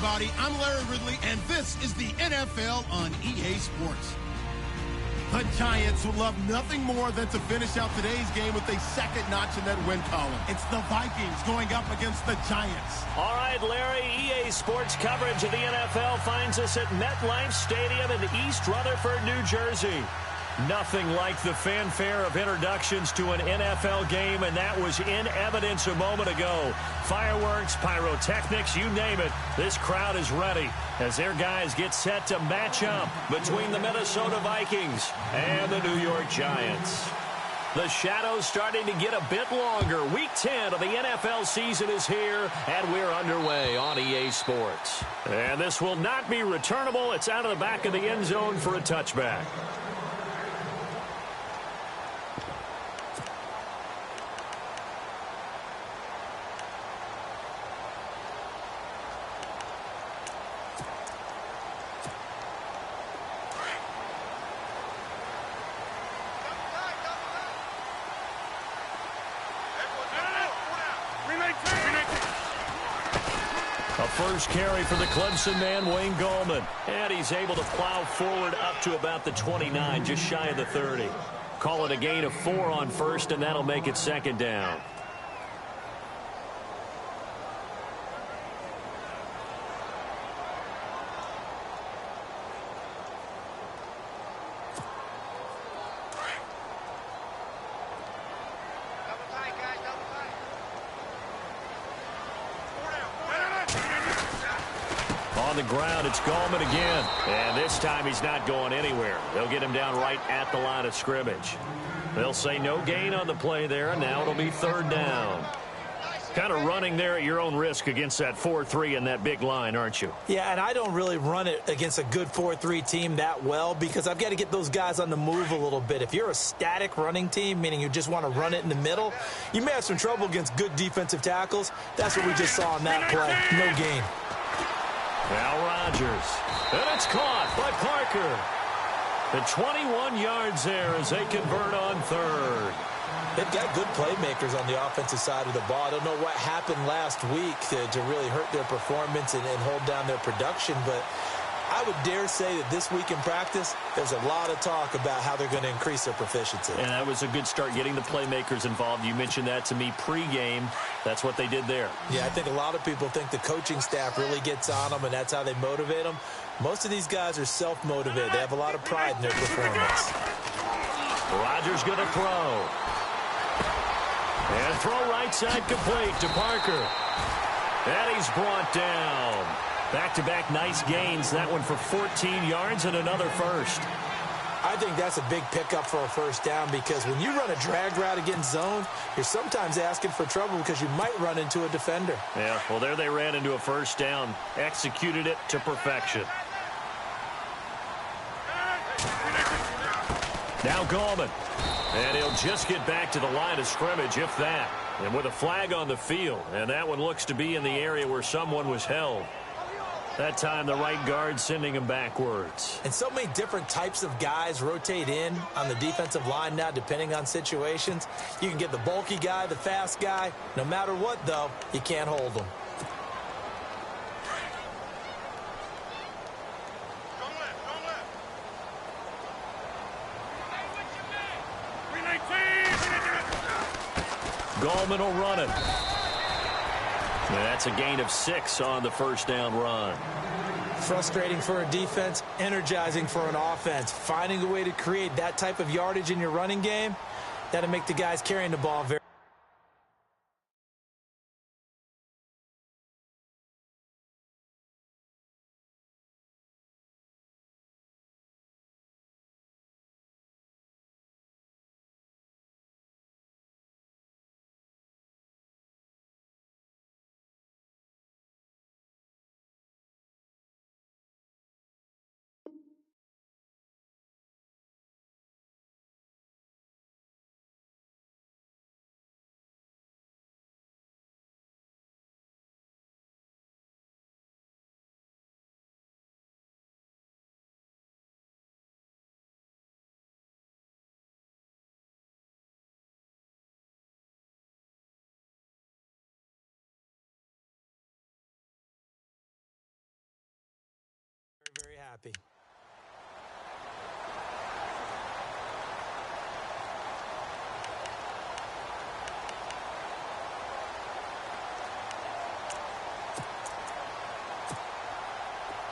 everybody. I'm Larry Ridley, and this is the NFL on EA Sports. The Giants would love nothing more than to finish out today's game with a second notch in that win column. It's the Vikings going up against the Giants. All right, Larry, EA Sports coverage of the NFL finds us at MetLife Stadium in East Rutherford, New Jersey. Nothing like the fanfare of introductions to an NFL game, and that was in evidence a moment ago. Fireworks, pyrotechnics, you name it. This crowd is ready as their guys get set to match up between the Minnesota Vikings and the New York Giants. The shadow's starting to get a bit longer. Week 10 of the NFL season is here, and we're underway on EA Sports. And this will not be returnable. It's out of the back of the end zone for a touchback. A first carry for the Clemson man, Wayne Gallman. And he's able to plow forward up to about the 29, just shy of the 30. Call it a gain of 4 on first, and that'll make it second down. On the ground, it's Gallman again. And this time he's not going anywhere. They'll get him down right at the line of scrimmage. They'll say no gain on the play there, and now it'll be third down. Kind of running there at your own risk against that 4-3 and that big line, aren't you? Yeah, and I don't really run it against a good 4-3 team that well because I've got to get those guys on the move a little bit. If you're a static running team, meaning you just want to run it in the middle, you may have some trouble against good defensive tackles. That's what we just saw on that play. No gain. Now Rodgers. And it's caught by Parker. The 21 yards there as they convert on third. They've got good playmakers on the offensive side of the ball. I don't know what happened last week to really hurt their performance and hold down their production, but I would dare say that this week in practice, there's a lot of talk about how they're going to increase their proficiency. And that was a good start, getting the playmakers involved. You mentioned that to me pregame. That's what they did there. Yeah, I think a lot of people think the coaching staff really gets on them, and that's how they motivate them. Most of these guys are self-motivated. They have a lot of pride in their performance. Rodgers going to throw. And throw right side complete to Parker. And he's brought down. Back-to-back nice gains. That one for 14 yards and another first. I think that's a big pickup for a first down because when you run a drag route against zone, you're sometimes asking for trouble because you might run into a defender. Yeah, well, there they ran into a first down. Executed it to perfection. Now Gallman. And he'll just get back to the line of scrimmage, if that. And with a flag on the field. And that one looks to be in the area where someone was held. That time, the right guard sending him backwards. And so many different types of guys rotate in on the defensive line now, depending on situations. You can get the bulky guy, the fast guy. No matter what, though, you can't hold them. Gallman will run it. And that's a gain of 6 on the first down run. Frustrating for a defense, energizing for an offense. Finding a way to create that type of yardage in your running game, that'll make the guys carrying the ball very happy.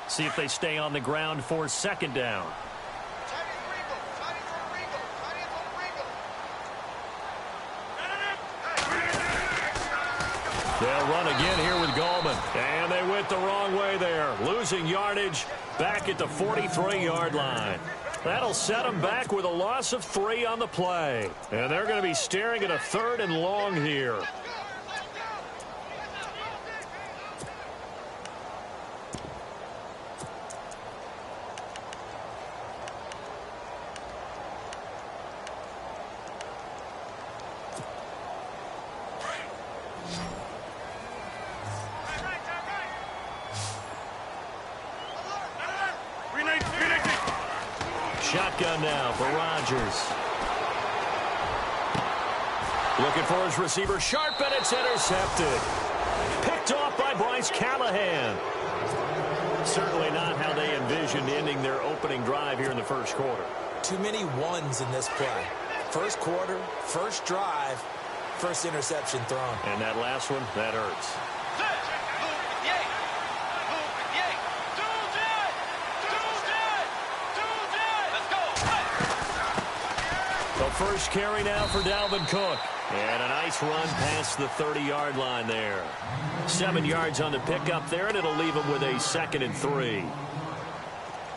See if they stay on the ground for second down. They'll run again here with Gallman. And they went the wrong way there. Losing yardage back at the 43-yard line. That'll set them back with a loss of 3 on the play. And they're going to be staring at a 3rd and long here. Shotgun now for Rodgers. Looking for his receiver, sharp, and it's intercepted. Picked off by Bryce Callahan. Certainly not how they envisioned ending their opening drive here in the first quarter. Too many ones in this play. First quarter, first drive, first interception thrown. And that last one, that hurts. The first carry now for Dalvin Cook. And a nice run past the 30-yard line there. 7 yards on the pickup there, and it'll leave him with a 2nd and 3.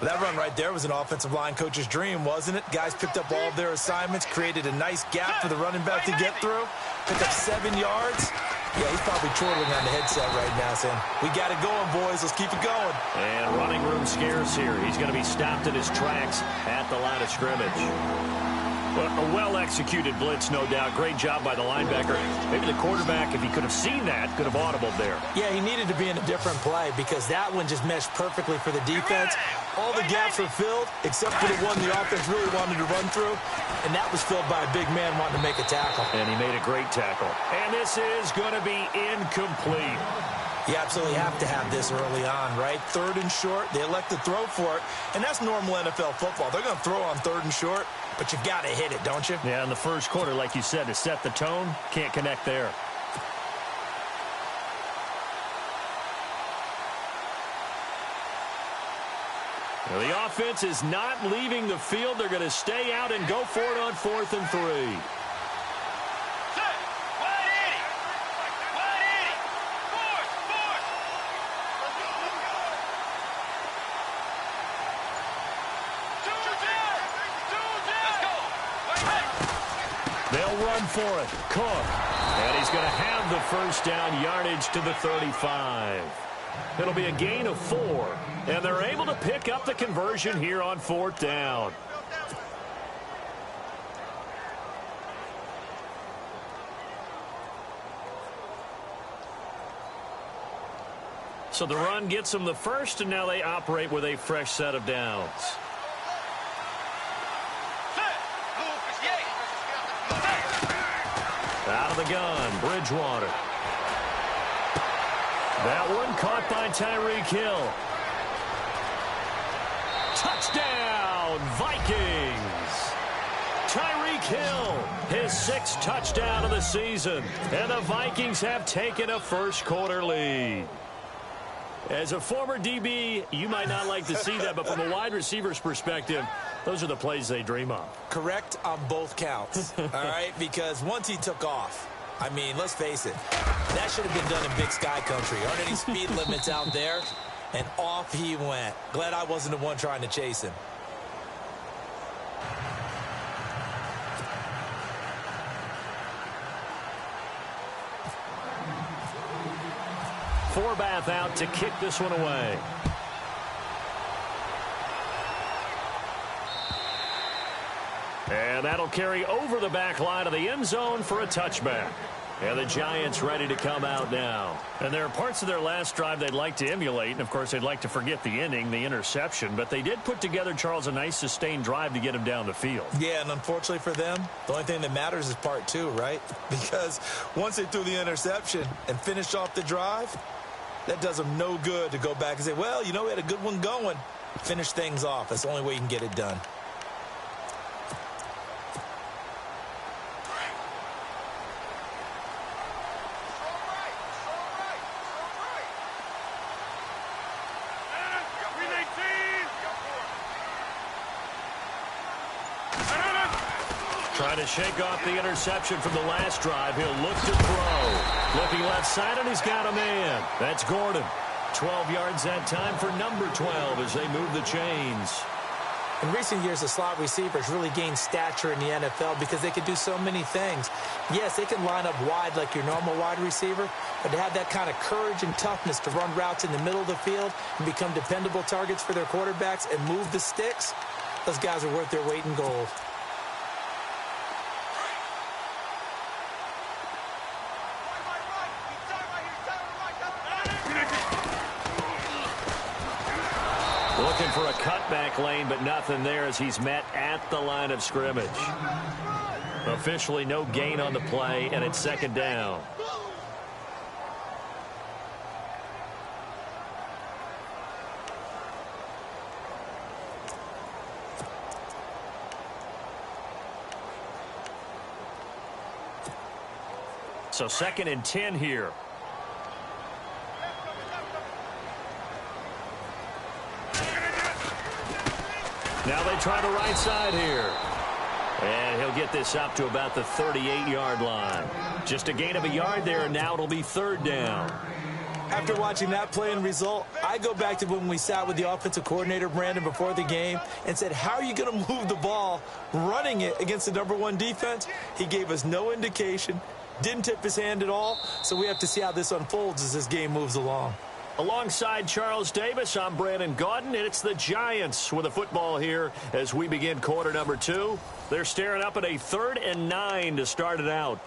That run right there was an offensive line coach's dream, wasn't it? Guys picked up all of their assignments, created a nice gap for the running back to get through. Picked up 7 yards. Yeah, he's probably chortling on the headset right now saying, we got it going, boys. Let's keep it going. And running room scarce here. He's going to be stopped in his tracks at the line of scrimmage. A well-executed blitz, no doubt. Great job by the linebacker. Maybe the quarterback, if he could have seen that, could have audibled there. Yeah, he needed to be in a different play because that one just meshed perfectly for the defense. All the gaps were filled except for the one the offense really wanted to run through, and that was filled by a big man wanting to make a tackle. And he made a great tackle. And this is going to be incomplete. You absolutely have to have this early on, right? 3rd and short, they elect to throw for it, and that's normal NFL football. They're going to throw on 3rd and short, but you've got to hit it, don't you? Yeah, in the first quarter, like you said, to set the tone, can't connect there. Now, the offense is not leaving the field. They're going to stay out and go for it on 4th and 3. They'll run for it. Cook. And he's going to have the first down, yardage to the 35. It'll be a gain of 4. And they're able to pick up the conversion here on 4th down. So the run gets them the first, and now they operate with a fresh set of downs. Out of the gun, Bridgewater. That one caught by Tyreek Hill. Touchdown, Vikings. Tyreek Hill, his 6th touchdown of the season. And the Vikings have taken a first quarter lead. As a former DB, you might not like to see that, but from a wide receiver's perspective, those are the plays they dream of. Correct on both counts, all right? Because once he took off, I mean, let's face it, that should have been done in Big Sky Country. Aren't any speed limits out there? And off he went. Glad I wasn't the one trying to chase him. Forbath out to kick this one away. And that'll carry over the back line of the end zone for a touchback. And the Giants ready to come out now. And there are parts of their last drive they'd like to emulate. And, of course, they'd like to forget the ending, the interception. But they did put together, Charles, a nice sustained drive to get him down the field. Yeah, and unfortunately for them, the only thing that matters is part 2, right? Because once they threw the interception and finished off the drive, that does them no good to go back and say, well, you know, we had a good one going. Finish things off. That's the only way you can get it done. Trying to shake off the interception from the last drive. He'll look to throw. Looking left side, and he's got a man. That's Gordon. 12 yards that time for number 12 as they move the chains. In recent years, the slot receivers really gained stature in the NFL because they can do so many things. Yes, they can line up wide like your normal wide receiver, but to have that kind of courage and toughness to run routes in the middle of the field and become dependable targets for their quarterbacks and move the sticks, those guys are worth their weight in gold. Looking for a cutback lane, but nothing there as he's met at the line of scrimmage. Officially no gain on the play, and it's second down. So 2nd and 10 here. Now they try the right side here. And he'll get this up to about the 38-yard line. Just a gain of a yard there, and now it'll be 3rd down. After watching that play and result, I go back to when we sat with the offensive coordinator, Brandon, before the game and said, how are you going to move the ball running it against the #1 defense? He gave us no indication, didn't tip his hand at all, so we have to see how this unfolds as this game moves along. Alongside Charles Davis, I'm Brandon Gaudin, and it's the Giants with the football here as we begin quarter number 2. They're staring up at a 3rd and 9 to start it out.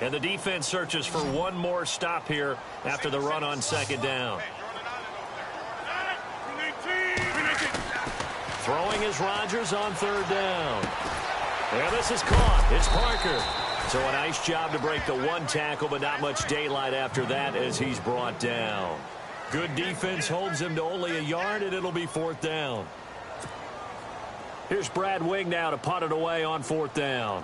And the defense searches for one more stop here after the run on 2nd down. Throwing is Rodgers on 3rd down. And this is caught. It's Parker. So a nice job to break the one tackle, but not much daylight after that as he's brought down. Good defense holds him to only a yard, and it'll be 4th down. Here's Brad Wing now to punt it away on 4th down.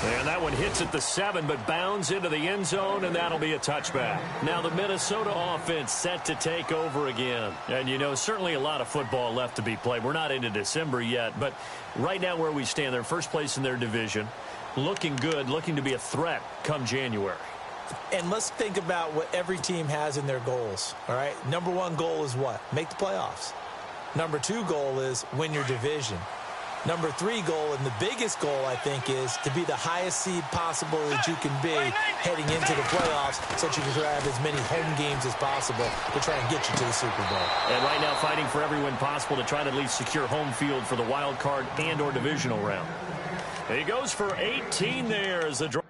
And that one hits at the 7, but bounds into the end zone, and that'll be a touchback. Now the Minnesota offense set to take over again. And, you know, certainly a lot of football left to be played. We're not into December yet, but right now where we stand, they're first place in their division. Looking good, looking to be a threat come January. And let's think about what every team has in their goals, all right? #1 goal is what? Make the playoffs. #2 goal is win your division. #3 goal, and the biggest goal, I think, is to be the highest seed possible that you can be heading into the playoffs so that you can grab as many home games as possible to try and get you to the Super Bowl. And right now fighting for every win possible to try to at least secure home field for the wild card and or divisional round. He goes for 18 there as the draw.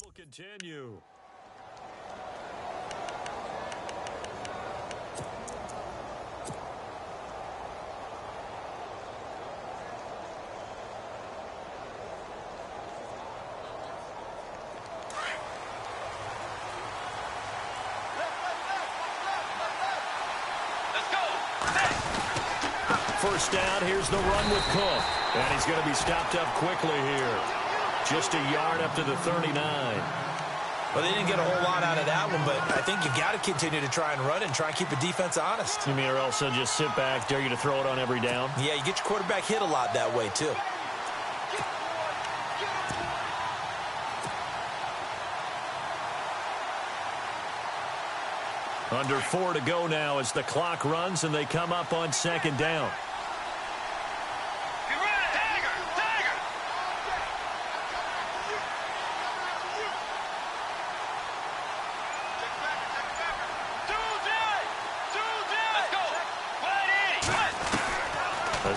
Will continue. First down, here's the run with Cook. And he's going to be stopped up quickly here. Just a yard up to the 39. Well, they didn't get a whole lot out of that one, but I think you got to continue to try and run and try and keep the defense honest. You mean, or else they'll just sit back, dare you to throw it on every down? Yeah, you get your quarterback hit a lot that way, too. Under 4 to go now as the clock runs and they come up on 2nd down.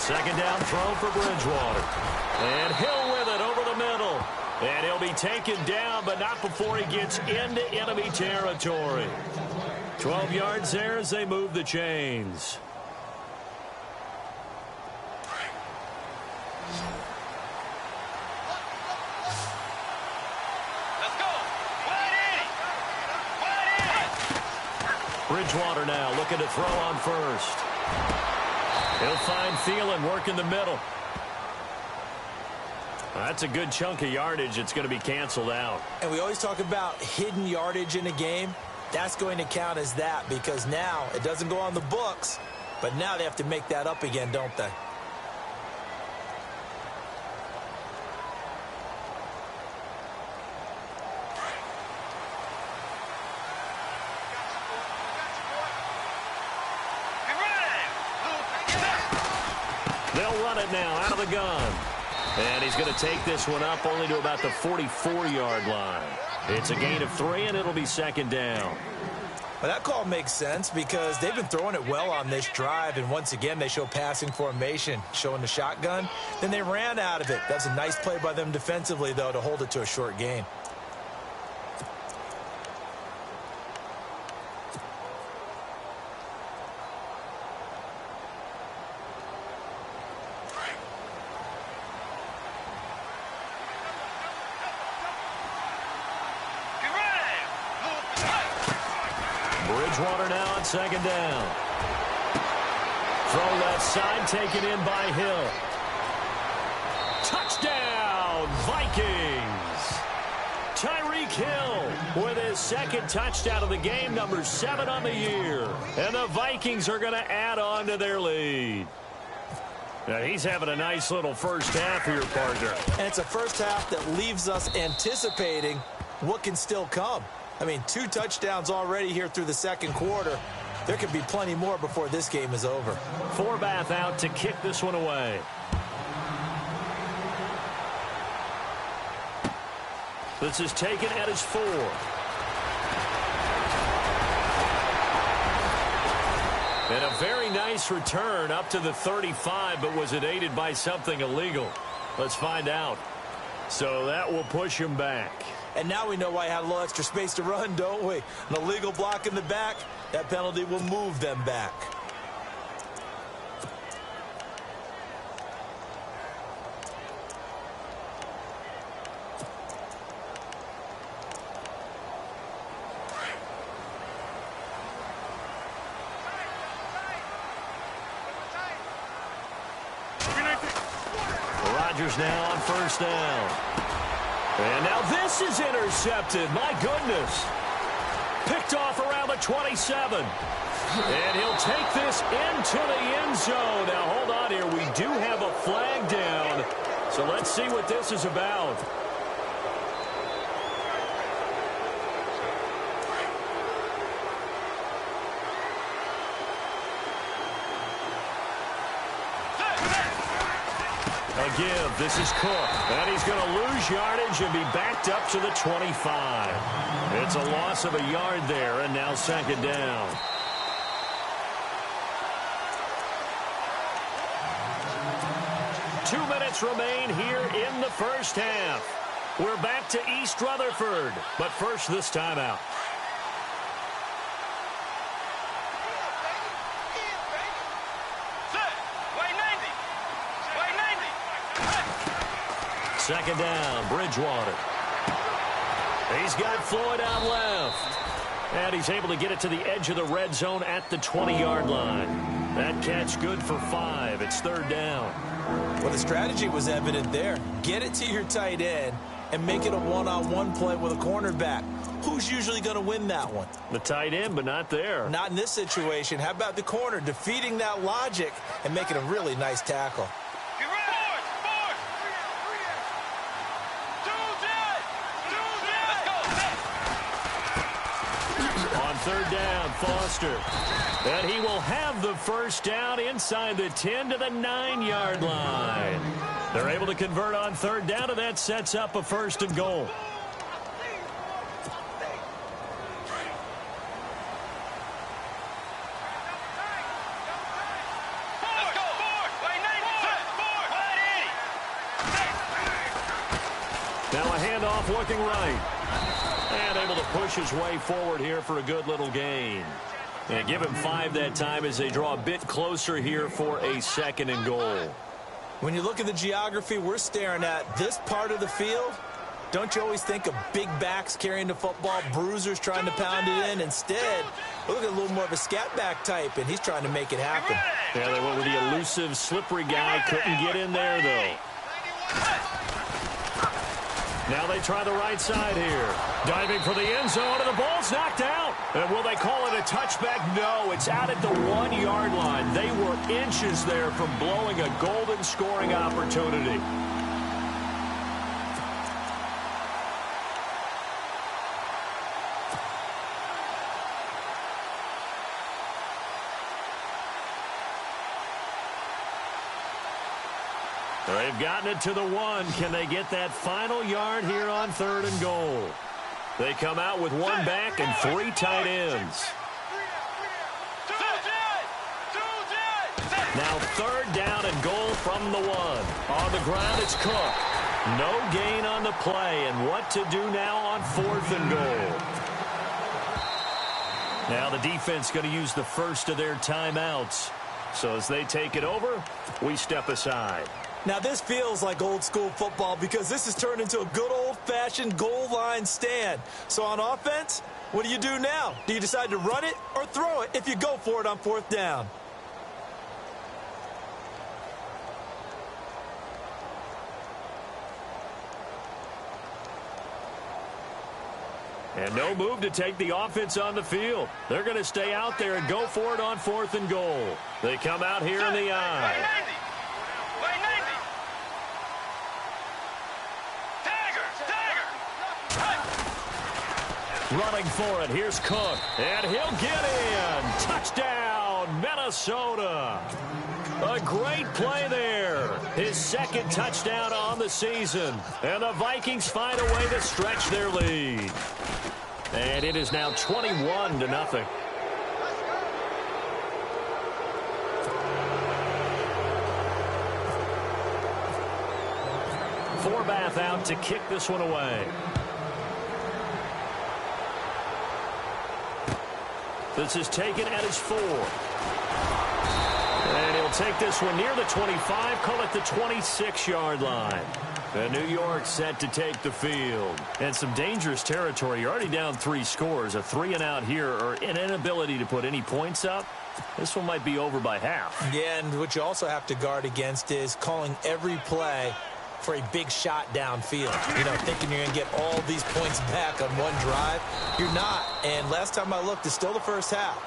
second down throw for Bridgewater. And Hill with it over the middle. And he'll be taken down, but not before he gets into enemy territory. 12 yards there as they move the chains. Bridgewater now looking to throw on first. He'll find Thielen working the middle. That's a good chunk of yardage. It's going to be canceled out. And we always talk about hidden yardage in a game. That's going to count as that because now it doesn't go on the books, but now they have to make that up again, don't they? They'll run it now out of the gun. And he's going to take this one up only to about the 44-yard line. It's a gain of 3, and it'll be second down. Well, that call makes sense because they've been throwing it well on this drive, and once again, they show passing formation, showing the shotgun. Then they ran out of it. That's a nice play by them defensively, though, to hold it to a short gain. Bridgewater now on second down. Throw left side, taken in by Hill. Touchdown, Vikings! Tyreek Hill with his second touchdown of the game, number 7 on the year. And the Vikings are going to add on to their lead. Now, he's having a nice little first half here, partner. And it's a first half that leaves us anticipating what can still come. I mean, 2 touchdowns already here through the second quarter. There could be plenty more before this game is over. Forbath out to kick this one away. This is taken at his 4. And a very nice return up to the 35, but was it aided by something illegal? Let's find out. So that will push him back. And now we know why he had a little extra space to run, don't we? An illegal block in the back, that penalty will move them back. Rodgers now on first down. And now this is intercepted. My goodness. Picked off around the 27. And he'll take this into the end zone. Now, hold on here. We do have a flag down. So let's see what this is about. A give. This is Cook. And he's going to lose yardage and be backed up to the 25. It's a loss of a yard there, and now second down. Two minutes remain here in the first half. We're back to East Rutherford, but first this timeout. Second down, Bridgewater. He's got Floyd out left. And he's able to get it to the edge of the red zone at the 20-yard line. That catch good for 5. It's third down. Well, the strategy was evident there. Get it to your tight end and make it a one-on-one play with a cornerback. Who's usually going to win that one? The tight end, but not there. Not in this situation. How about the corner defeating that logic and making a really nice tackle? Third down, Foster. And he will have the first down inside the 10 to the 9-yard line. They're able to convert on third down, and that sets up a first and goal. handoff looking right. And able to push his way forward here for a good little gain. And give him 5 that time as they draw a bit closer here for a 2nd and goal. When you look at the geography we're staring at, this part of the field, don't you always think of big backs carrying the football, bruisers trying to pound it in? Instead, look at a little more of a scat back type, and he's trying to make it happen. Yeah, they went with the elusive, slippery guy. Couldn't get in there, though. Now they try the right side here. Diving for the end zone, and the ball's knocked out. And will they call it a touchback? No, it's out at the 1-yard line. They were inches there from blowing a golden scoring opportunity. They've gotten it to the 1. Can they get that final yard here on 3rd and goal? They come out with 1 back and 3 tight ends. Now 3rd down and goal from the 1. On the ground, it's Cook. No gain on the play, and what to do now on 4th and goal. Now the defense going to use the first of their timeouts. So as they take it over, we step aside. Now, this feels like old-school football because this has turned into a good old-fashioned goal line stand. So on offense, what do you do now? Do you decide to run it or throw it if you go for it on 4th down? And no move to take the offense on the field. They're going to stay out there and go for it on 4th and goal. They come out here in the I. Running for it. Here's Cook. And he'll get in. Touchdown, Minnesota. A great play there. His 2nd touchdown on the season. And the Vikings find a way to stretch their lead. And it is now 21-0. Forbath out to kick this one away. This is taken at his 4. And he'll take this one near the 25, call it the 26-yard line. And New York set to take the field. And some dangerous territory. You're already down 3 scores. A 3-and-out here, or an inability to put any points up. This one might be over by half. Yeah, and what you also have to guard against is calling every play for a big shot downfield. You know, thinking you're going to get all these points back on one drive. You're not. And last time I looked, it's still the first half.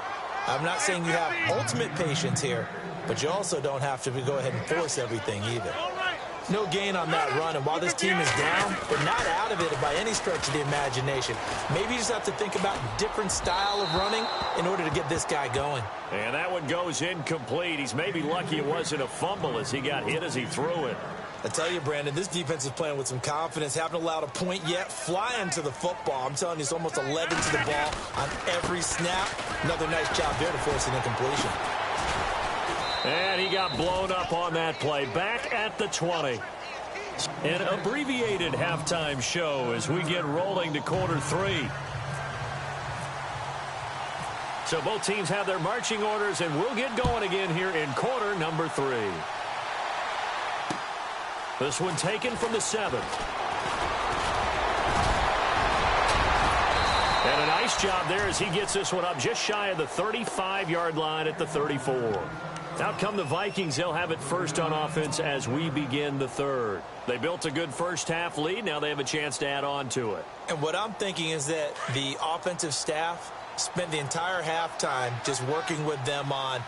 I'm not saying you have ultimate patience here, but you also don't have to go ahead and force everything either. No gain on that run, and while this team is down, they're not out of it by any stretch of the imagination. Maybe you just have to think about different style of running in order to get this guy going. And that one goes incomplete. He's maybe lucky it wasn't a fumble as he got hit as he threw it. I tell you, Brandon, this defense is playing with some confidence. Haven't allowed a point yet. Flying to the football. I'm telling you, it's almost 11 to the ball on every snap. Another nice job there to force an incompletion. And he got blown up on that play. Back at the 20. An abbreviated halftime show as we get rolling to quarter 3. So both teams have their marching orders, and we'll get going again here in quarter number 3. This one taken from the 7. And a nice job there as he gets this one up just shy of the 35-yard line at the 34. Out come the Vikings. They'll have it first on offense as we begin the 3rd. They built a good first-half lead. Now they have a chance to add on to it. And what I'm thinking is that the offensive staff spent the entire halftime just working with them on,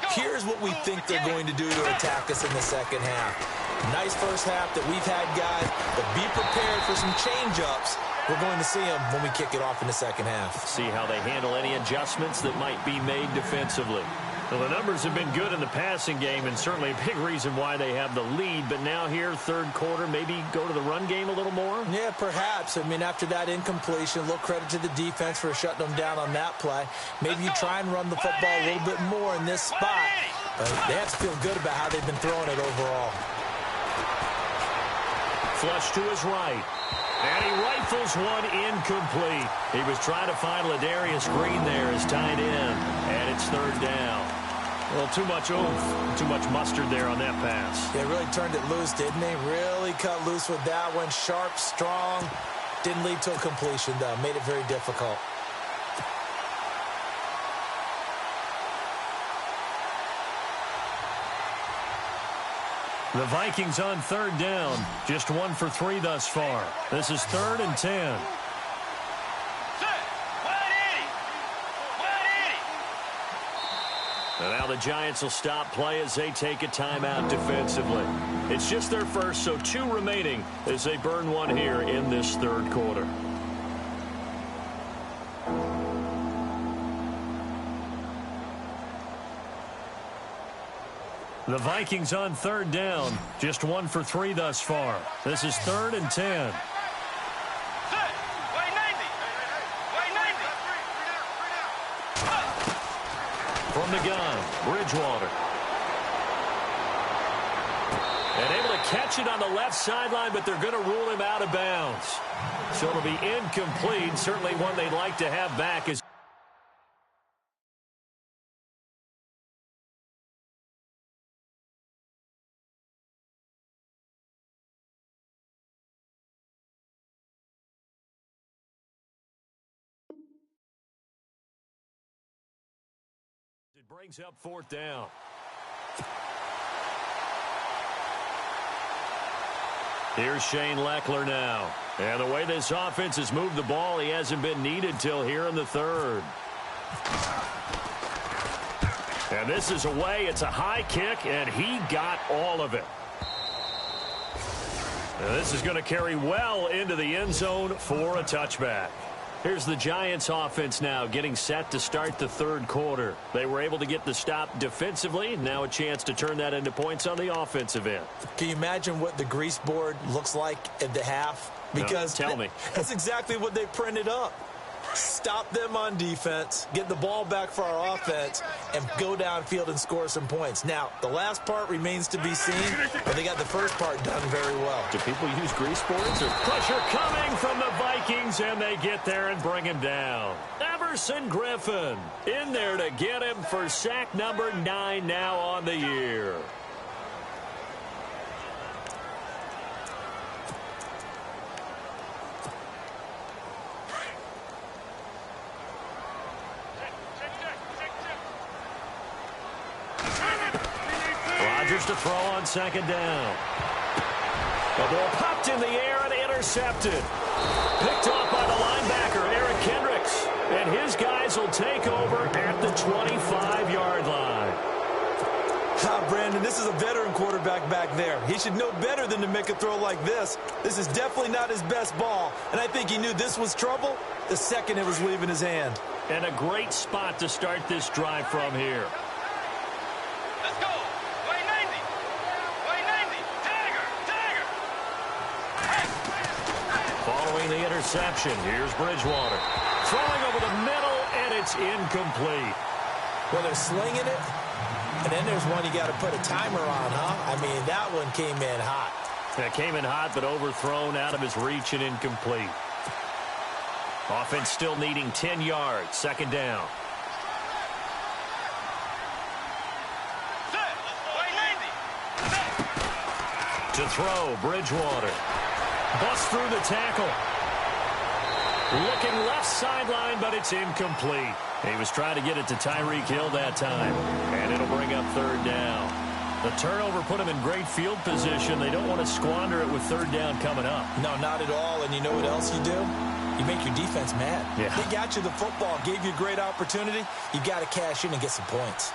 here's what we think they're going to do to attack us in the second half. Nice first half that we've had, guys, but be prepared for some change-ups. We're going to see them when we kick it off in the second half. See how they handle any adjustments that might be made defensively. Well, the numbers have been good in the passing game, and certainly a big reason why they have the lead. But now here, 3rd quarter, maybe go to the run game a little more? Yeah, perhaps. I mean, after that incompletion, a little credit to the defense for shutting them down on that play. Maybe you try and run the football a little bit more in this spot. But they have to feel good about how they've been throwing it overall. Flush to his right. And he rifles one incomplete. He was trying to find Ladarius Green there as tight end. And it's third down. Well, too much oomph, too much mustard there on that pass. Yeah, really turned it loose, didn't he? Really cut loose with that one. Sharp, strong. Didn't lead to a completion, though. Made it very difficult. The Vikings on third down. Just 1 for 3 thus far. This is 3rd and 10. And now the Giants will stop play as they take a timeout defensively. It's just their first, so 2 remaining as they burn one here in this third quarter. The Vikings on third down. Just 1 for 3 thus far. This is 3rd and 10. From the gun, Bridgewater. And able to catch it on the left sideline, but they're going to rule him out of bounds. So it'll be incomplete. Certainly one they'd like to have back as it brings up 4th down. Here's Shane Leckler now. And the way this offense has moved the ball, he hasn't been needed till here in the 3rd. And this is away. It's a high kick, and he got all of it. And this is going to carry well into the end zone for a touchback. Here's the Giants offense now getting set to start the third quarter. They were able to get the stop defensively. Now a chance to turn that into points on the offensive end. Can you imagine what the grease board looks like at the half? Because no, tell me. That's exactly what they printed up. Stop them on defense, get the ball back for our offense, and go downfield and score some points. Now, the last part remains to be seen, but they got the first part done very well. Do people use grease boards? Or pressure coming from the Vikings, and they get there and bring him down. Everson Griffin in there to get him for sack number 9 now on the year. Rodgers to throw on second down. The ball popped in the air and intercepted. Picked off by the linebacker, Eric Kendricks. And his guys will take over at the 25-yard line. Brandon, this is a veteran quarterback back there. He should know better than to make a throw like this. This is definitely not his best ball. And I think he knew this was trouble the second it was leaving his hand. And a great spot to start this drive from here. Let's go. Way 90. Way 90. Dagger. Dagger. Following the interception, here's Bridgewater. Throwing over the middle, and it's incomplete. Well, they're slinging it, and then there's one you got to put a timer on, huh? I mean, that one came in hot. That came in hot, but overthrown out of his reach and incomplete. Offense still needing 10 yards. Second down. To throw, Bridgewater. Busts through the tackle. Looking left sideline, but it's incomplete. He was trying to get it to Tyreek Hill that time, and it'll bring up third down. The turnover put him in great field position. They don't want to squander it with third down coming up. No, not at all. And you know what else you do? You make your defense mad. Yeah. They got you the football, gave you a great opportunity. You got to cash in and get some points.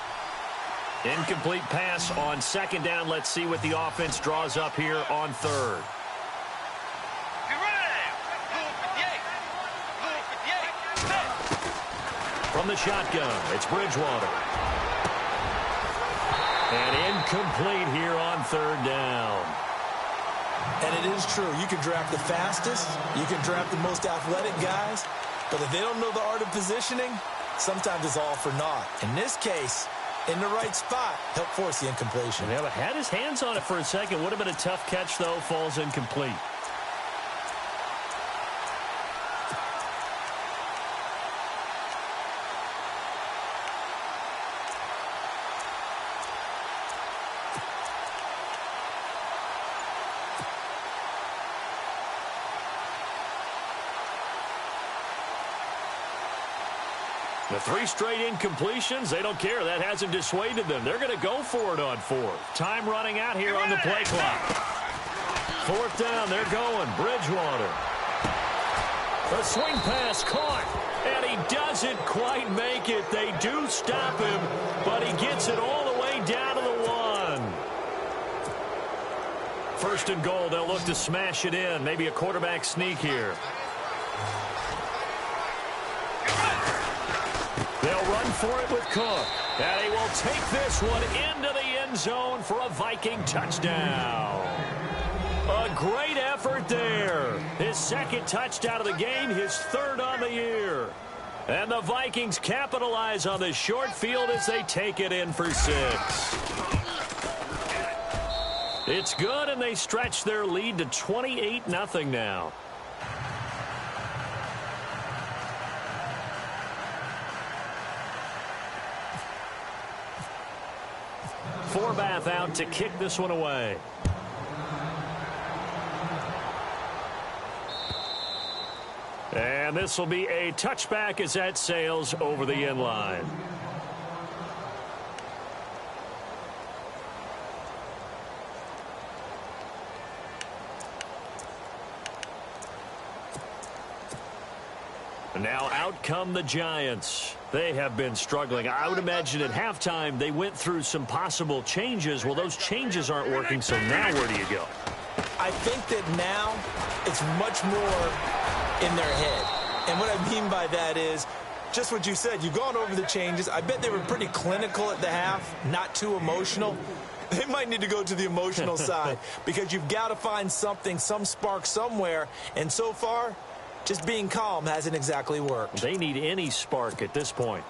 Incomplete pass on second down. Let's see what the offense draws up here on third. From the shotgun, it's Bridgewater. And incomplete here on third down. And it is true. You can draft the fastest. You can draft the most athletic guys. But if they don't know the art of positioning, sometimes it's all for naught. In this case, in the right spot, help force the incompletion. Yeah, but had his hands on it for a second. Would have been a tough catch, though. Falls incomplete. The 3 straight incompletions, they don't care. That hasn't dissuaded them. They're going to go for it on 4th. Time running out here on the play clock. 4th down, they're going. Bridgewater. A swing pass caught, and he doesn't quite make it. They do stop him, but he gets it all the way down to the 1. 1st and goal, they'll look to smash it in. Maybe a quarterback sneak here. They'll run for it with Cook. And he will take this one into the end zone for a Viking touchdown. A great effort there. His 2nd touchdown of the game, his 3rd on the year. And the Vikings capitalize on the short field as they take it in for 6. It's good, and they stretch their lead to 28-0 now. Forbath out to kick this one away. And this will be a touchback as that sails over the end line. Now out come the Giants. They have been struggling. I would imagine at halftime they went through some possible changes. Well, those changes aren't working, so now where do you go? I think that now it's much more in their head. And what I mean by that is just what you said. You've gone over the changes. I bet they were pretty clinical at the half, not too emotional. They might need to go to the emotional side because you've got to find something, some spark somewhere. And so far, just being calm hasn't exactly worked. They need any spark at this point.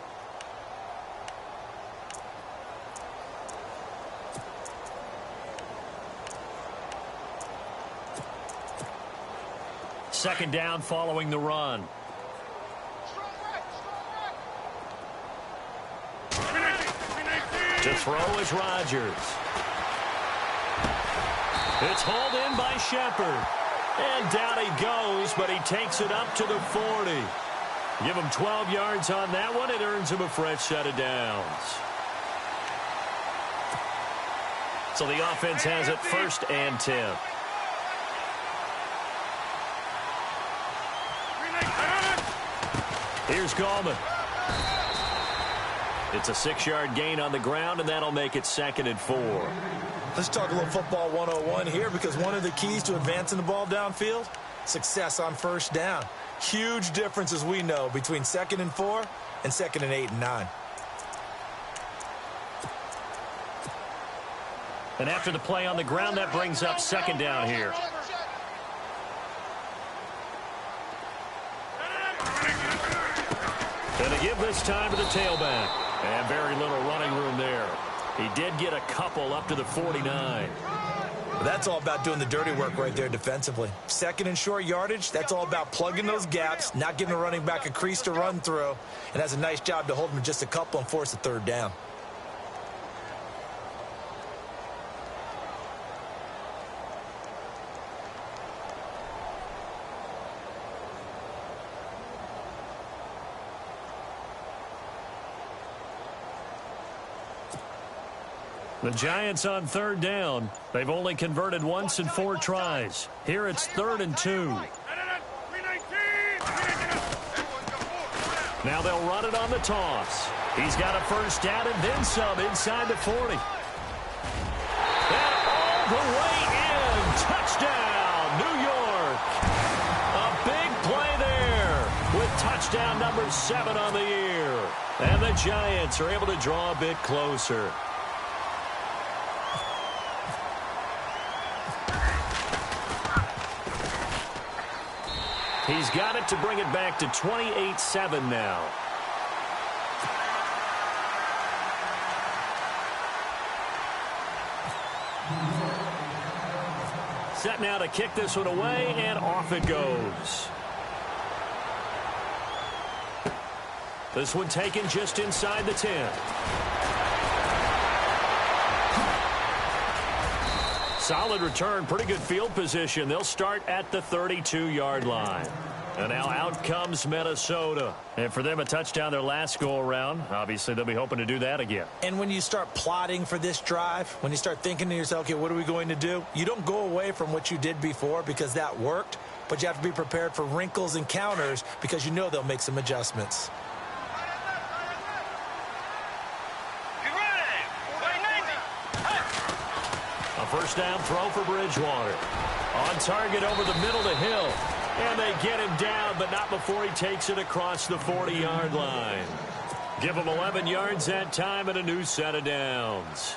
Second down following the run. To throw is Rodgers. It's hauled in by Shepard. And down he goes, but he takes it up to the 40. Give him 12 yards on that one. It earns him a fresh set of downs. So the offense has it 1st and 10. Here's Gallman. It's a 6-yard gain on the ground, and that'll make it 2nd and 4. Let's talk a little football 101 here, because one of the keys to advancing the ball downfield, success on 1st down. Huge difference, as we know, between 2nd and 4 and 2nd and 8 and 9. And after the play on the ground, that brings up 2nd down here. And they give this time to the tailback. And very little running room there. He did get a couple up to the 49. That's all about doing the dirty work right there defensively. 2nd and short yardage, that's all about plugging those gaps, not giving the running back a crease to run through, and has a nice job to hold him just a couple and force a 3rd down. The Giants on 3rd down. They've only converted once in 4 tries. Here it's 3rd and 2. Now they'll run it on the toss. He's got a 1st down and then some inside the 40. And all the way in. Touchdown, New York. A big play there with touchdown number 7 on the year. And the Giants are able to draw a bit closer. He's got it to bring it back to 28-7 now. Set now to kick this one away, and off it goes. This one taken just inside the 10. Solid return, pretty good field position. They'll start at the 32-yard line. And now out comes Minnesota. And for them, a touchdown their last go-around. Obviously, they'll be hoping to do that again. And when you start plotting for this drive, when you start thinking to yourself, okay, what are we going to do? You don't go away from what you did before because that worked, but you have to be prepared for wrinkles and counters because you know they'll make some adjustments. A first down throw for Bridgewater. On target over the middle to Hill. And they get him down, but not before he takes it across the 40-yard line. Give him 11 yards that time and a new set of downs.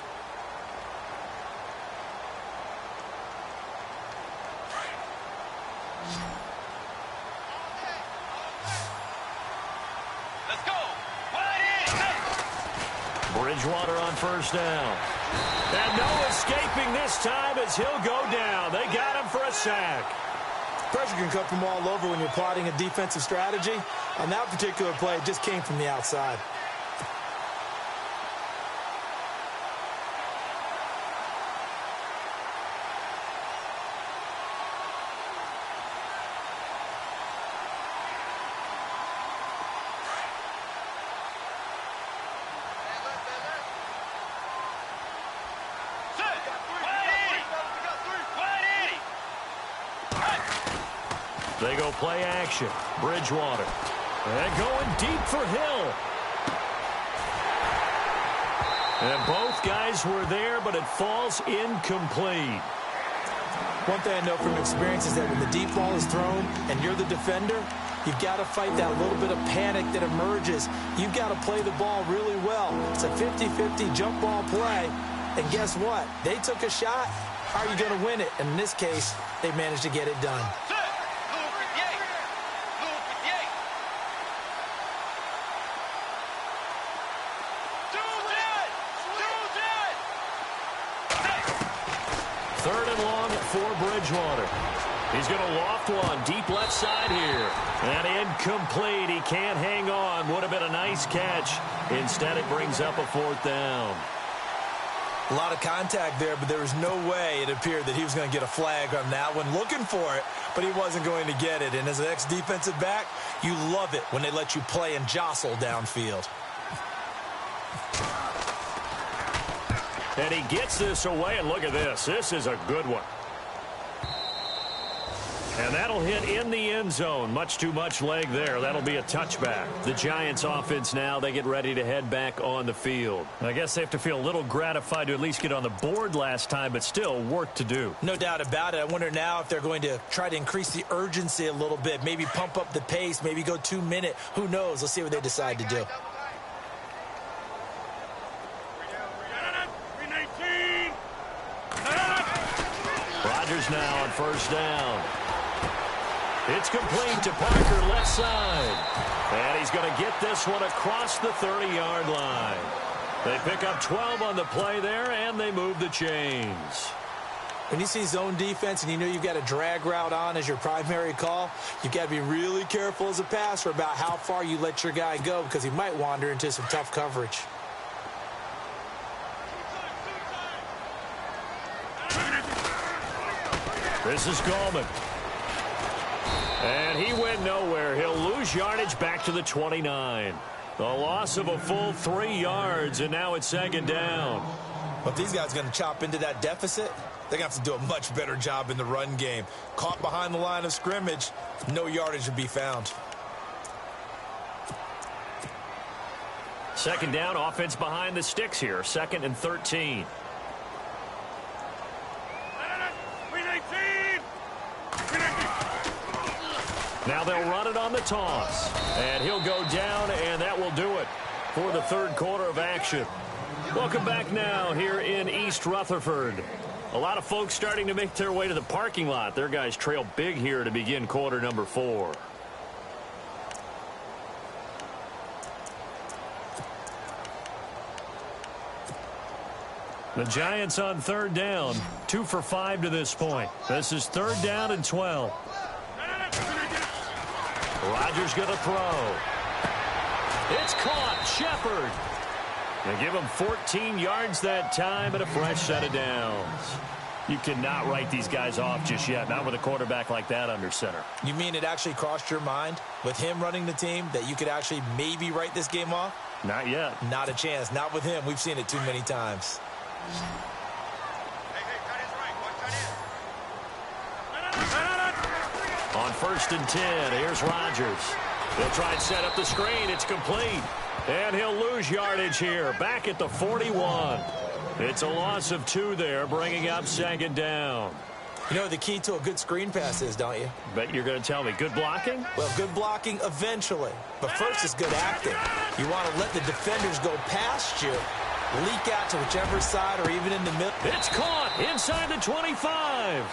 Let's go. Bridgewater on first down. And no escaping this time as he'll go down. They got him for a sack. Pressure can come from all over when you're plotting a defensive strategy. On that particular play, it just came from the outside. They go play action. Bridgewater. And going deep for Hill. And both guys were there, but it falls incomplete. One thing I know from experience is that when the deep ball is thrown and you're the defender, you've got to fight that little bit of panic that emerges. You've got to play the ball really well. It's a 50-50 jump ball play. And guess what? They took a shot. How are you going to win it? And in this case, they managed to get it done. Third and long for Bridgewater. He's going to loft one deep left side here. And incomplete. He can't hang on. Would have been a nice catch. Instead, it brings up a fourth down. A lot of contact there, but there was no way it appeared that he was going to get a flag on that one. Looking for it, but he wasn't going to get it. And as an ex-defensive back, you love it when they let you play and jostle downfield. And he gets this away, and look at this. This is a good one. And that'll hit in the end zone. Much too much leg there. That'll be a touchback. The Giants offense now, they get ready to head back on the field. I guess they have to feel a little gratified to at least get on the board last time, but still work to do. No doubt about it. I wonder now if they're going to try to increase the urgency a little bit, maybe pump up the pace, maybe go 2 minute. Who knows? Let's see what they decide to do. Rodgers now on first down. It's complete to Parker left side. And he's going to get this one across the 30-yard line. They pick up 12 on the play there, and they move the chains. When you see zone defense and you know you've got a drag route on as your primary call, you've got to be really careful as a passer about how far you let your guy go because he might wander into some tough coverage. This is Gallman. And he went nowhere. He'll lose yardage back to the 29. The loss of a full 3 yards, and now it's second down. But these guys are going to chop into that deficit. They're going to have to do a much better job in the run game. Caught behind the line of scrimmage, no yardage to be found. Second down, offense behind the sticks here. 2nd and 13. Now they'll run it on the toss. And he'll go down, and that will do it for the third quarter of action. Welcome back now here in East Rutherford. A lot of folks starting to make their way to the parking lot. Their guys trail big here to begin quarter number 4. The Giants on third down, 2 for 5 to this point. This is third down and 12. Rodgers going to throw. It's caught. Shepard. They give him 14 yards that time and a fresh set of downs. You cannot write these guys off just yet, not with a quarterback like that under center. You mean it actually crossed your mind with him running the team that you could actually maybe write this game off? Not yet. Not a chance. Not with him. We've seen it too many times. On 1st and 10, here's Rodgers. He'll try and set up the screen. It's complete. And he'll lose yardage here. Back at the 41. It's a loss of 2 there, bringing up 2nd down. You know what the key to a good screen pass is, don't you? Bet you're going to tell me. Good blocking? Well, good blocking eventually. But first is good acting. You want to let the defenders go past you, leak out to whichever side or even in the middle. It's caught inside the 25.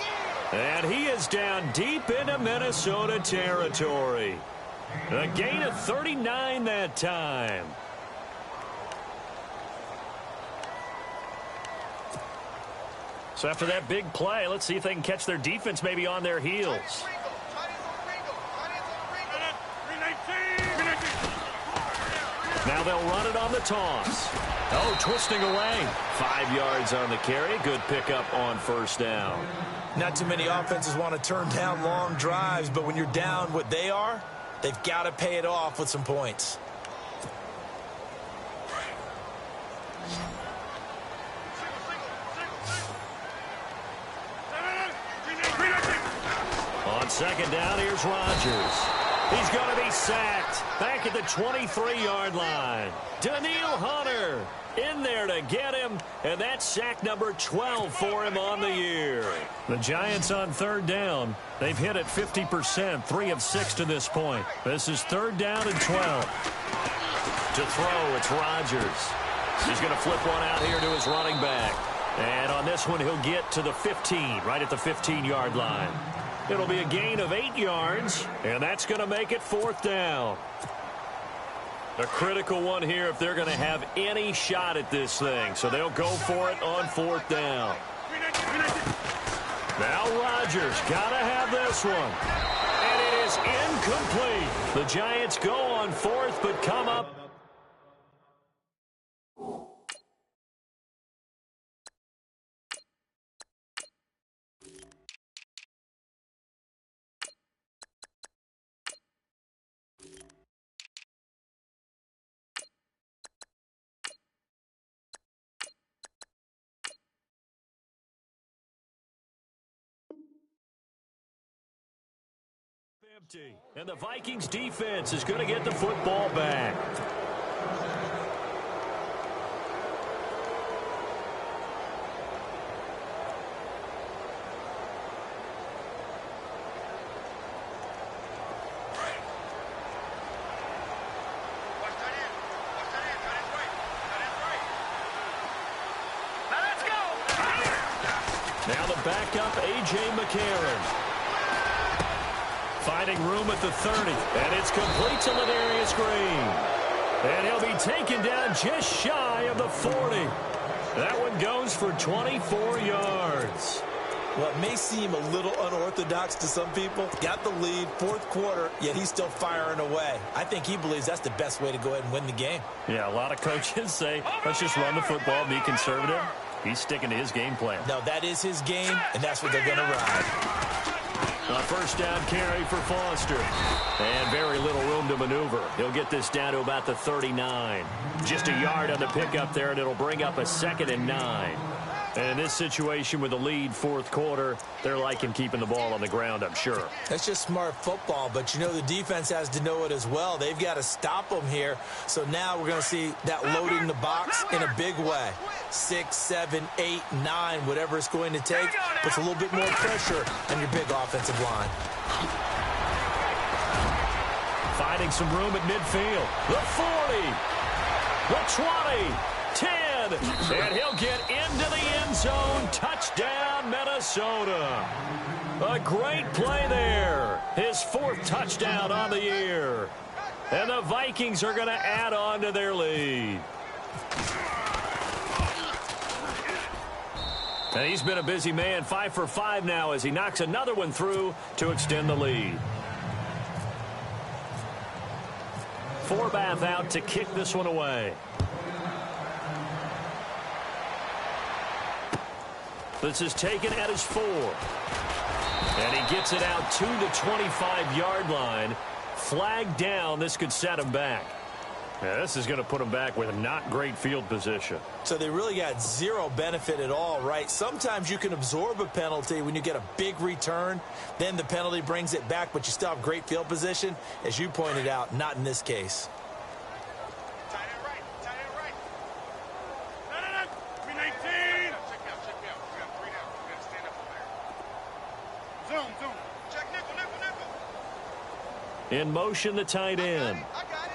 And he is down deep into Minnesota territory. A gain of 39 that time. So after that big play, let's see if they can catch their defense maybe on their heels. Now they'll run it on the toss. Oh, twisting away. 5 yards on the carry. Good pickup on 1st down. Not too many offenses want to turn down long drives, but when you're down what they are, they've got to pay it off with some points. On 2nd down, here's Rodgers. He's going to be sacked back at the 23-yard line. Daniil Hunter in there to get him, and that's sack number 12 for him on the year. The Giants on 3rd down. They've hit it 50%, 3 of 6 to this point. This is 3rd down and 12. To throw, it's Rodgers. He's going to flip one out here to his running back. And on this one, he'll get to the 15, right at the 15-yard line. It'll be a gain of 8 yards, and that's going to make it 4th down. A critical one here if they're going to have any shot at this thing. So they'll go for it on 4th down. Now Rodgers got to have this one. And it is incomplete. The Giants go on 4th, but come up. Empty. And the Vikings defense is going to get the football back. Now the backup, A.J. McCarron. Finding room at the 30, and it's complete to Ladarius Green. And he'll be taken down just shy of the 40. That one goes for 24 yards. Well, it may seem a little unorthodox to some people. Got the lead, 4th quarter, yet he's still firing away. I think he believes that's the best way to go ahead and win the game. Yeah, a lot of coaches say, let's just run the football, be conservative. He's sticking to his game plan. No, that is his game, and that's what they're going to ride. A 1st down carry for Foster. And very little room to maneuver. He'll get this down to about the 39. Just a yard on the pickup there, and it'll bring up a 2nd and 9. And in this situation with the lead 4th quarter, they're liking keeping the ball on the ground, I'm sure. That's just smart football, but you know the defense has to know it as well. They've got to stop them here. So now we're going to see that loading the box in a big way. 6, 7, 8, 9, whatever it's going to take, puts a little bit more pressure on your big offensive line. Finding some room at midfield. The 40, the 20, 10, and he'll get into the end zone. Touchdown, Minnesota. A great play there. His 4th touchdown on the year. And the Vikings are going to add on to their lead. And he's been a busy man, 5 for 5 now as he knocks another one through to extend the lead. Forbath out to kick this one away. This is taken at his 4. And he gets it out to the 25-yard line. Flag down. This could set him back. Yeah, this is going to put him back with not great field position. So they really got zero benefit at all, right? Sometimes you can absorb a penalty when you get a big return. Then the penalty brings it back, but you still have great field position. As you pointed out, not in this case. Tight end right. Tight end right. No. 319. Check me out. We got 3 now. We got to stand up over there. Zoom. Check nickel. In motion, the tight end. I got it.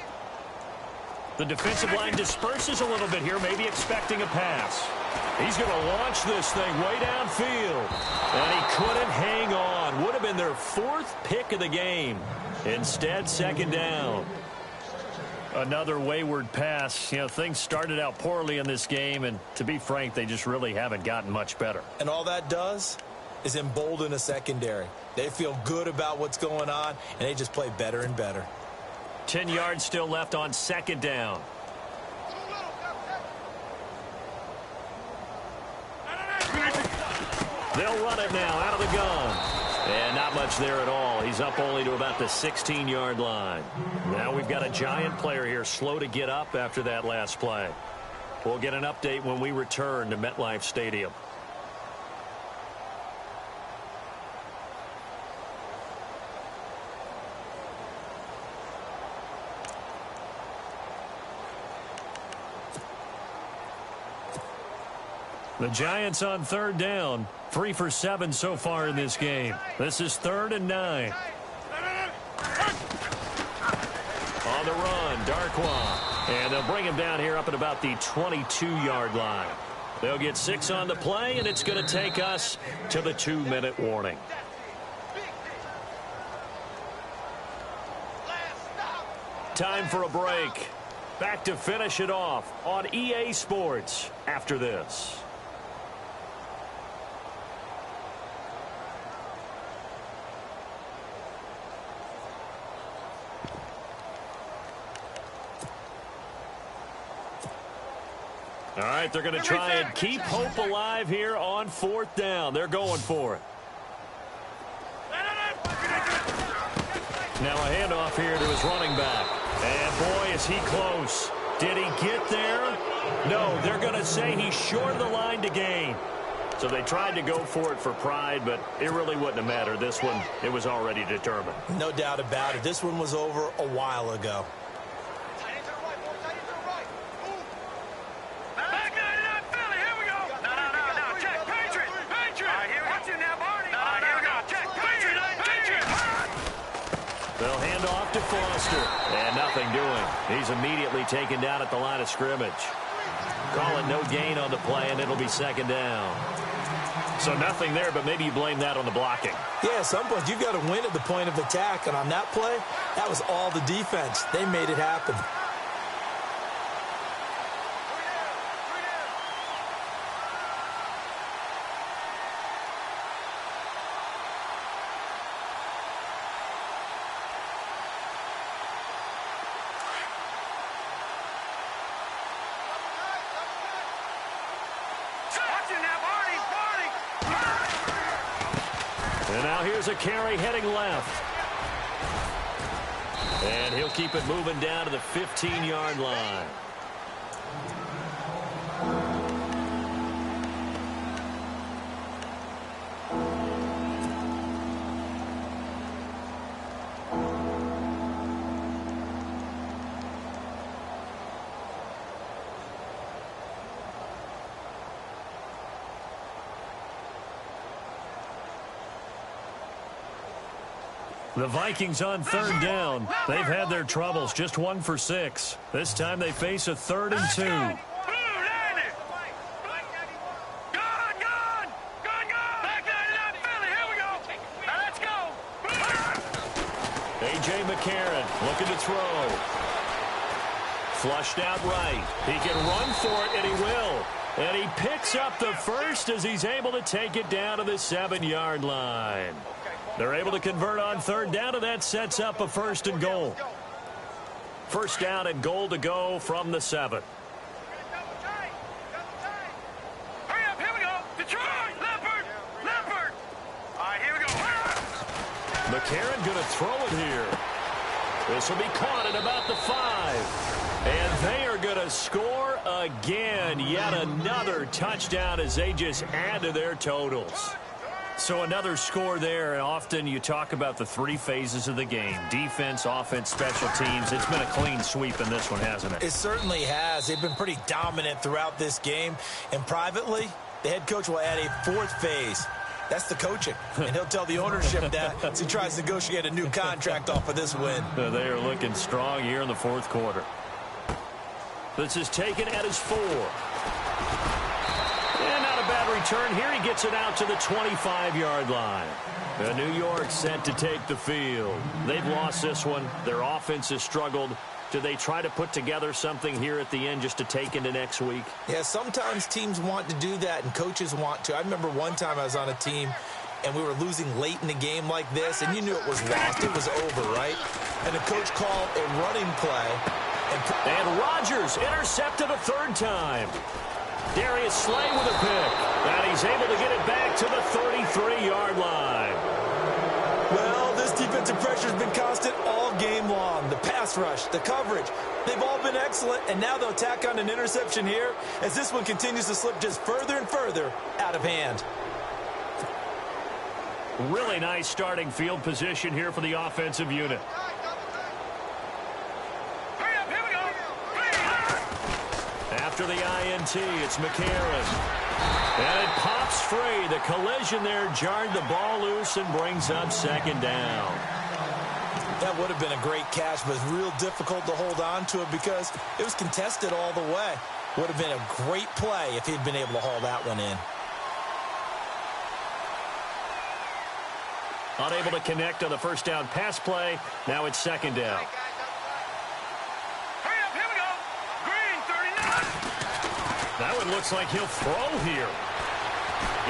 The defensive line disperses a little bit here, maybe expecting a pass. He's going to launch this thing way downfield. And he couldn't hang on. Would have been their 4th pick of the game. Instead, 2nd down. Another wayward pass. You know, things started out poorly in this game, and to be frank, they just really haven't gotten much better. And all that does is embolden a secondary. They feel good about what's going on, and they just play better and better. 10 yards still left on 2nd down. They'll run it now out of the gun. And not much there at all. He's up only to about the 16-yard line. Now we've got a giant player here slow to get up after that last play. We'll get an update when we return to MetLife Stadium. The Giants on 3rd down. 3 for 7 so far in this game. This is 3rd and 9. On the run, Darkwa. And they'll bring him down here up at about the 22-yard line. They'll get 6 on the play, and it's going to take us to the 2-minute warning. Time for a break. Back to finish it off on EA Sports after this. All right, they're going to try and keep hope alive here on 4th down. They're going for it. Now a handoff here to his running back. And boy, is he close. Did he get there? No, they're going to say he's short of the line to gain. So they tried to go for it for pride, but it really wouldn't have mattered. This one, it was already determined. No doubt about it. This one was over a while ago. They'll hand off to Foster. And nothing doing. He's immediately taken down at the line of scrimmage. Call it no gain on the play, and it'll be 2nd down. So nothing there, but maybe you blame that on the blocking. Yeah, at some point you've got to win at the point of attack. And on that play, that was all the defense. They made it happen. And now here's a carry heading left. And he'll keep it moving down to the 15-yard line. The Vikings on 3rd down. They've had their troubles, just 1 for 6. This time they face a 3rd and 2. A.J. McCarron looking to throw. Flushed out right. He can run for it, and he will. And he picks up the first as he's able to take it down to the 7-yard line. They're able to convert on 3rd down, and that sets up a 1st and goal. 1st down and goal to go from the 7. Hurry up, here we go. Detroit, left McCarron going to throw it here. This will be caught at about the 5. And they are going to score again. Yet another touchdown as they just add to their totals. So another score there. And often you talk about the 3 phases of the game. Defense, offense, special teams. It's been a clean sweep in this one, hasn't it? It certainly has. They've been pretty dominant throughout this game. And privately, the head coach will add a 4th phase. That's the coaching. And he'll tell the ownership that as he tries to negotiate a new contract off of this win. They are looking strong here in the 4th quarter. This is taken at his 4. And not a bad return here. He gets it out to the 25-yard line. New York set to take the field. They've lost this one. Their offense has struggled. Do they try to put together something here at the end just to take into next week? Yeah, sometimes teams want to do that and coaches want to. I remember one time I was on a team and we were losing late in the game like this, and you knew it was lost. It was over, right? And the coach called a running play. And Rodgers intercepted a 3rd time. Darius Slay with a pick. And he's able to get it back to the 33-yard line. Well, this defensive pressure has been constant all game long. The pass rush, the coverage, they've all been excellent. And now they'll tack on an interception here as this one continues to slip just further and further out of hand. Really nice starting field position here for the offensive unit. After the INT, it's McCarron. And it pops free. The collision there jarred the ball loose and brings up 2nd down. That would have been a great catch, but it's real difficult to hold on to it because it was contested all the way. Would have been a great play if he'd been able to haul that one in. Unable to connect on the 1st down pass play. Now it's 2nd down. That one looks like he'll throw here.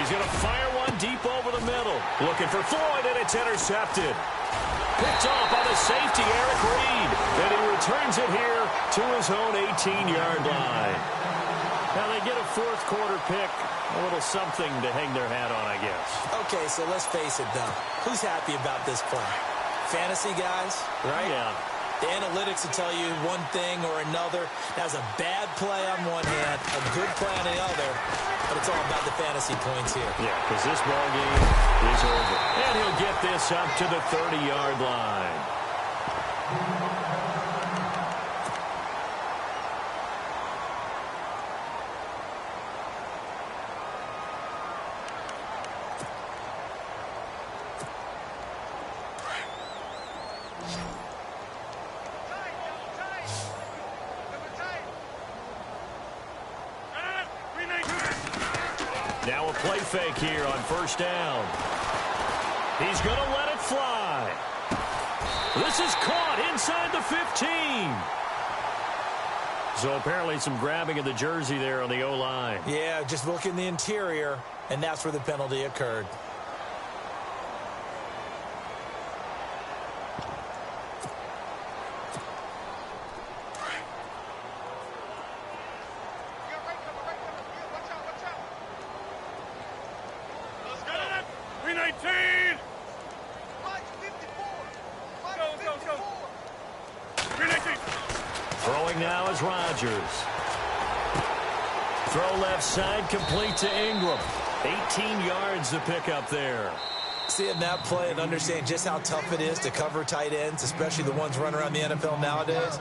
He's going to fire one deep over the middle. Looking for Floyd, and it's intercepted. Picked off on the safety, Eric Reed. And he returns it here to his own 18-yard line. Now they get a 4th quarter pick. A little something to hang their hat on, I guess. Okay, so let's face it, though. Who's happy about this play? Fantasy guys, right? Yeah. The analytics will tell you one thing or another. That's a bad play on one hand, a good play on the other, but it's all about the fantasy points here. Yeah, because this ball game is over. And he'll get this up to the 30-yard line. Now a play fake here on 1st down. He's going to let it fly. This is caught inside the 15. So apparently some grabbing of the jersey there on the O-line. Yeah, just look in the interior, and that's where the penalty occurred. Throwing now is Rodgers. Throw left side, complete to Ingram. 18 yards to pick up there. Seeing that play and understanding just how tough it is to cover tight ends, especially the ones running around the NFL nowadays,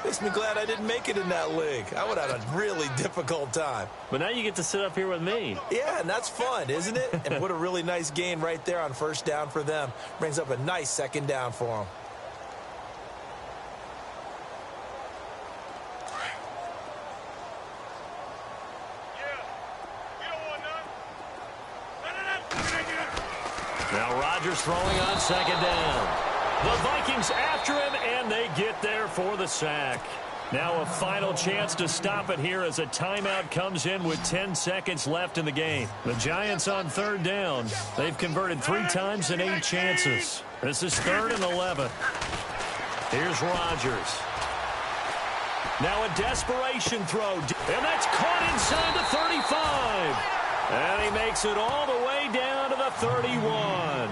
makes me glad I didn't make it in that league. I would have had a really difficult time. But now you get to sit up here with me. Yeah, and that's fun, isn't it? And what a really nice gain right there on 1st down for them. Brings up a nice 2nd down for them. Now Rodgers throwing on 2nd down. The Vikings after him, and they get there for the sack. Now a final chance to stop it here as a timeout comes in with 10 seconds left in the game. The Giants on 3rd down. They've converted 3 times in 8 chances. This is 3rd and 11. Here's Rodgers. Now a desperation throw. And that's caught inside the 35. And he makes it all the way down to the 31.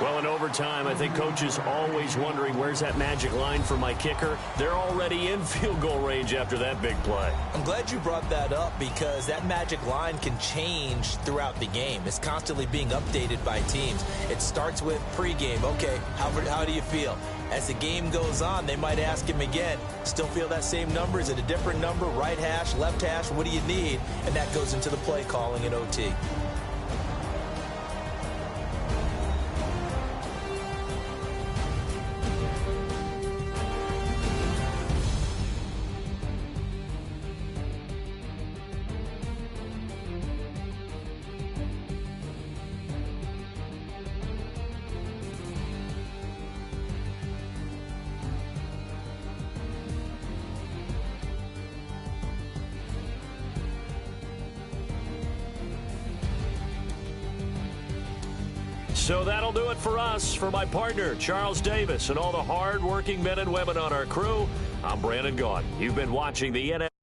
Well, in overtime, I think Coach is always wondering, where's that magic line for my kicker? They're already in field goal range after that big play. I'm glad you brought that up because that magic line can change throughout the game. It's constantly being updated by teams. It starts with pregame. Okay, how do you feel? As the game goes on, they might ask him again, still feel that same number? Is it a different number? Right hash, left hash, what do you need? And that goes into the play calling in OT. So that'll do it for us. For my partner, Charles Davis, and all the hard-working men and women on our crew, I'm Brandon Gaudin. You've been watching the NFL.